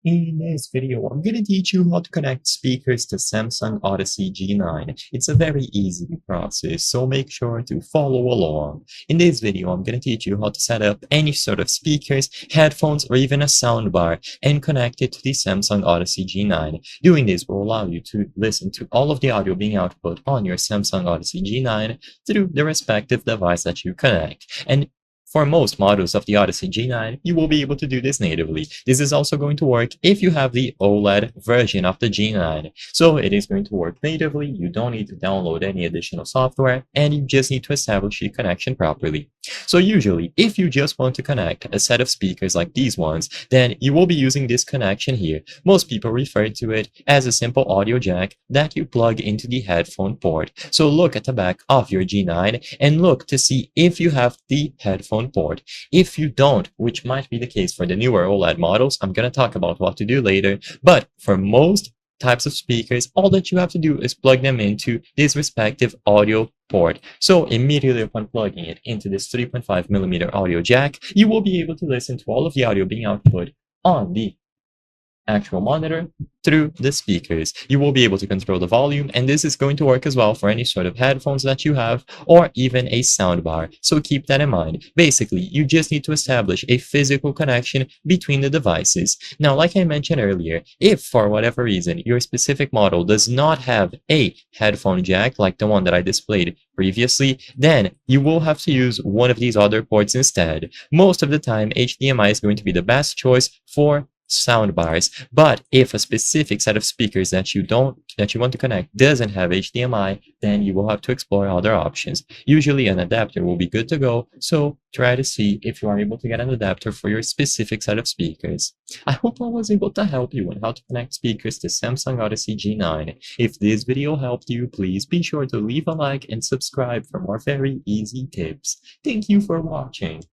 In this video, I'm going to teach you how to connect speakers to Samsung Odyssey G9. It's a very easy process, so make sure to follow along. In this video, I'm going to teach you how to set up any sort of speakers, headphones, or even a soundbar and connect it to the Samsung Odyssey G9. Doing this will allow you to listen to all of the audio being output on your Samsung Odyssey G9 through the respective device that you connect. And for most models of the Odyssey G9, you will be able to do this natively. This is also going to work if you have the OLED version of the G9. So it is going to work natively, you don't need to download any additional software, and you just need to establish the connection properly. So usually, if you just want to connect a set of speakers like these ones, then you will be using this connection here. Most people refer to it as a simple audio jack that you plug into the headphone port. So look at the back of your G9 and look to see if you have the headphone port. If you don't, which might be the case for the newer OLED models, I'm going to talk about what to do later, but for most types of speakers, all that you have to do is plug them into this respective audio port. So immediately upon plugging it into this 3.5mm audio jack, you will be able to listen to all of the audio being output on the actual monitor through the speakers. You will be able to control the volume, and this is going to work as well for any sort of headphones that you have or even a soundbar. So keep that in mind. Basically, you just need to establish a physical connection between the devices. Now, like I mentioned earlier, if for whatever reason your specific model does not have a headphone jack like the one that I displayed previously, then you will have to use one of these other ports instead. Most of the time, HDMI is going to be the best choice for soundbars, but if a specific set of speakers that you want to connect doesn't have HDMI, then you will have to explore other options. Usually an adapter will be good to go, so try to see if you are able to get an adapter for your specific set of speakers. I hope I was able to help you on how to connect speakers to Samsung Odyssey G9. If this video helped you, please be sure to leave a like and subscribe for more very easy tips. Thank you for watching.